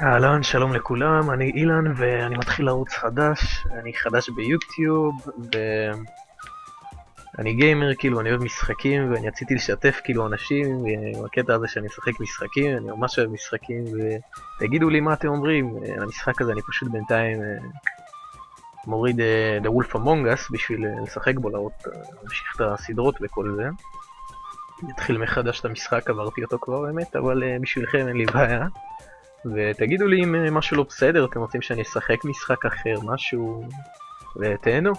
אהלן, שלום לכולם, אני אילן ואני מתחיל ערוץ חדש, אני חדש ביוטיוב ואני גיימר, כאילו אני אוהב משחקים ואני רציתי לשתף כאילו אנשים עם הקטע הזה שאני משחק משחקים, אני ממש אוהב משחקים ותגידו לי מה אתם אומרים על המשחק הזה. אני פשוט בינתיים מוריד The Wolf Among Us בשביל לשחק בו, להמשיך את הסדרות וכל זה. נתחיל מחדש את המשחק, עברתי אותו כבר באמת, אבל בשבילכם אין לי בעיה. ותגידו לי אם משהו לא בסדר, אתם רוצים שאני אשחק משחק אחר, משהו, ותהנו.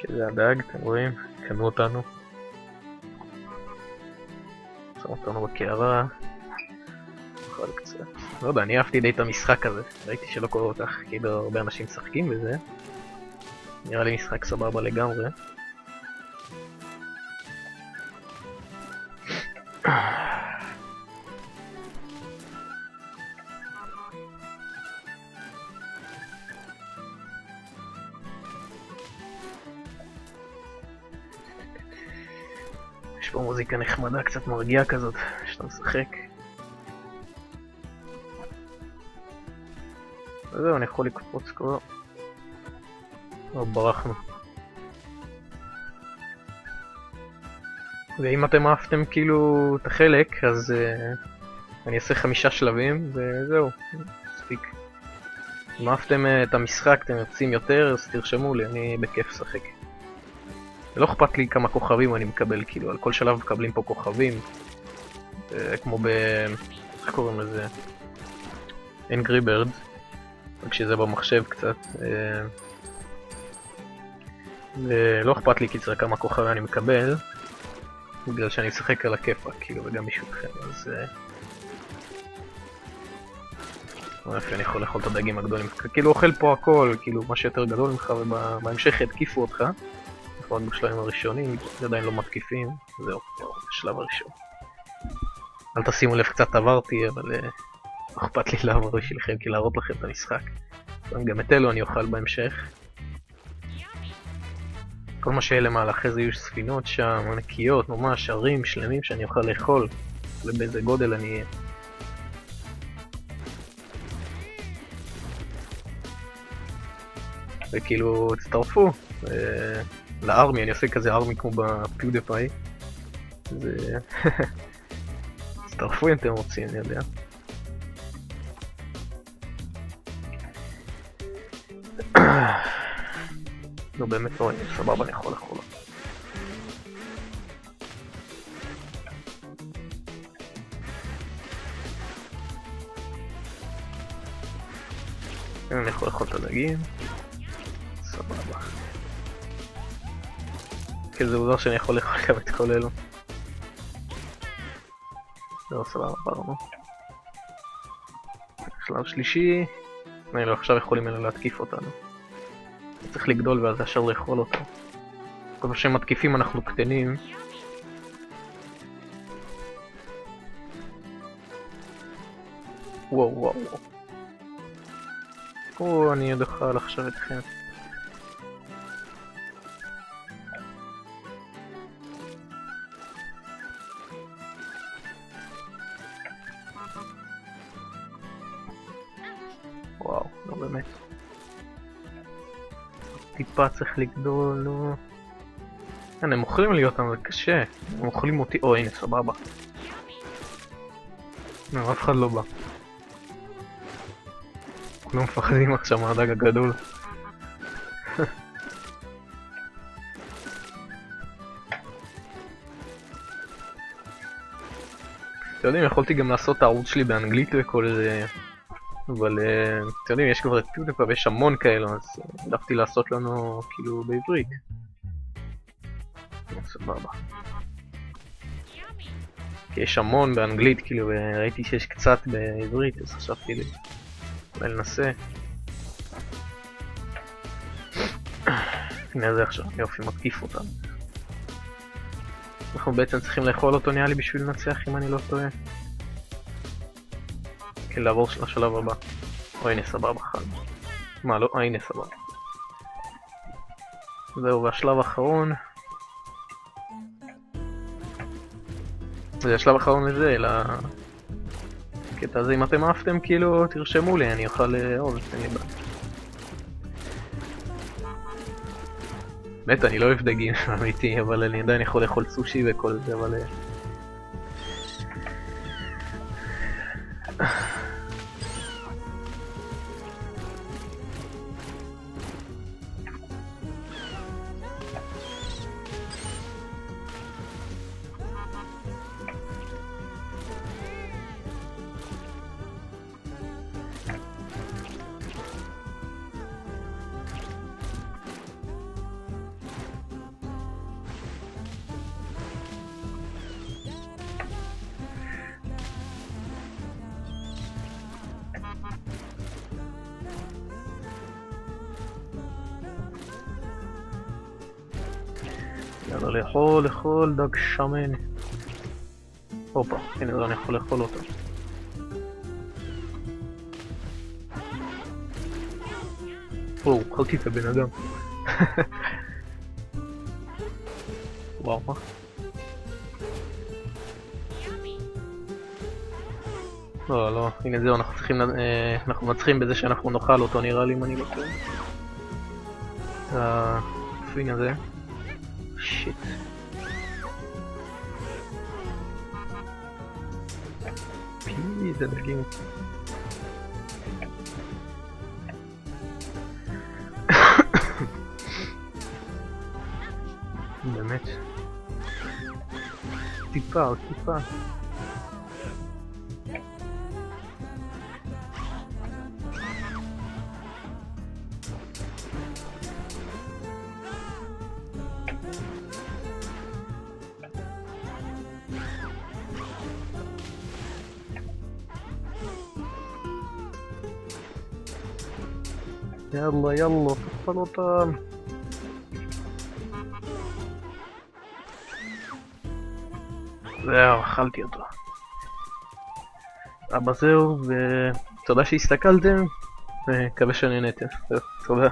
כזה הדג, אתם רואים? קנו אותנו. שם אותנו בקערה. נאכל קצת. לא יודע, אני אהבתי די את המשחק הזה. ראיתי שלא קורה אותך, כאילו הרבה אנשים משחקים בזה. נראה לי משחק סבבה לגמרי. יש פה מוזיקה נחמדה, קצת מרגיעה כזאת, שאתה משחק. וזהו, אני יכול לקפוץ כבר. או, ברחנו. ואם אתם אהבתם כאילו את החלק, אז אני אעשה 5 שלבים, וזהו, מספיק. אם אהבתם את המשחק, אתם יוצאים יותר, אז תרשמו לי, אני בכיף לשחק. לא אכפת לי כמה כוכבים אני מקבל, כאילו, על כל שלב מקבלים פה כוכבים. כמו איך קוראים לזה? Angry Birds. רק שזה במחשב קצת. ולא אכפת לי קיצר כמה כוכבים אני מקבל. בגלל שאני משחק על הכיפה, כאילו, וגם בשבילכם, אז... איפה אני יכול לאכול את הדגים הגדולים? כאילו, אוכל פה הכל, כאילו, מה שיותר גדול ממך, ובהמשך יתקיפו אותך. רק בשלבים הראשונים, עדיין לא מתקיפים, זהו, בשלב הראשון. אל תשימו לב, קצת עברתי, אבל לא אכפת לי לעבור בשבילכם, כי להראות לכם את המשחק. גם את אלו אני אוכל בהמשך. כל מה שיהיה למעלה אחרי זה יהיו ספינות שם, ענקיות, ממש ערים שלמים שאני אוכל לאכול. ובאיזה גודל אני אהיה. וכאילו, תצטרפו. לארמי, אני עושה כזה ארמי כמו בפיודפאי. זה... תצטרפו אם אתם רוצים, אני יודע. לא באמת לא, סבבה, אני יכול לאכול. אני יכול לאכול את הדגים. סבבה. כזה עוזר שאני יכול לאכול גם את כל אלו. לא, סבבה, ברנו. שלב שלישי. אני לא, עכשיו יכולים אלו להתקיף אותנו. צריך לגדול ואז ישר לאכול אותו. כל מה שהם מתקיפים אנחנו קטנים. וואו וואו וואו. או, אני עוד אוכל עכשיו אתכם. וואו, לא באמת. טיפה צריך לגדול, לא... הם אוכלים לי אותם, זה קשה. הם אוכלים אותי... או, הנה, סבבה. לא, אף אחד לא בא. כולם מפחדים עכשיו מהדג הגדול. אתם יודעים, יכולתי גם לעשות את הערוץ שלי באנגלית וכל זה... אבל אתם יודעים, יש כבר את פיודפאי ויש המון כאלו, אז העדפתי לעשות לנו כאילו בעברית. סבבה. כי יש המון באנגלית, כאילו, וראיתי שיש קצת בעברית, אז חשבתי לי אולי לנסה. הנה זה עכשיו, יופי, מתקיף אותם. אנחנו בעצם צריכים לאכול אותו נראה לי בשביל לנצח אם אני לא טועה. כן, לעבור לשלב הבא. או הנה סבבה חד. מה לא? הנה סבבה. זהו, והשלב האחרון זה השלב האחרון לזה, לקטע הזה. אם אתם אהבתם, כאילו, תרשמו לי, אני אוכל לאהוב, אין לי בעיה. באמת, אני לא אוהב דגים, אמיתי, אבל אני עדיין יכול לאכול סושי וכל זה, אבל... יאללה, לאכול דג שמן. הופה, הנה זה אני יכול לאכול אותו. אכלתי את הבן אדם. וואו, מה? לא, הנה זהו, אנחנו מצליחים בזה שאנחנו נאכל אותו, נראה לי אם אני לא טועה. הפין הזה. שיט. פי, זה דגים. באמת. טיפה. יאללה, תאכל אותם. זהו, אכלתי אותו. זהו, ותודה שהסתכלתם, ומקווה שנהנתם. תודה.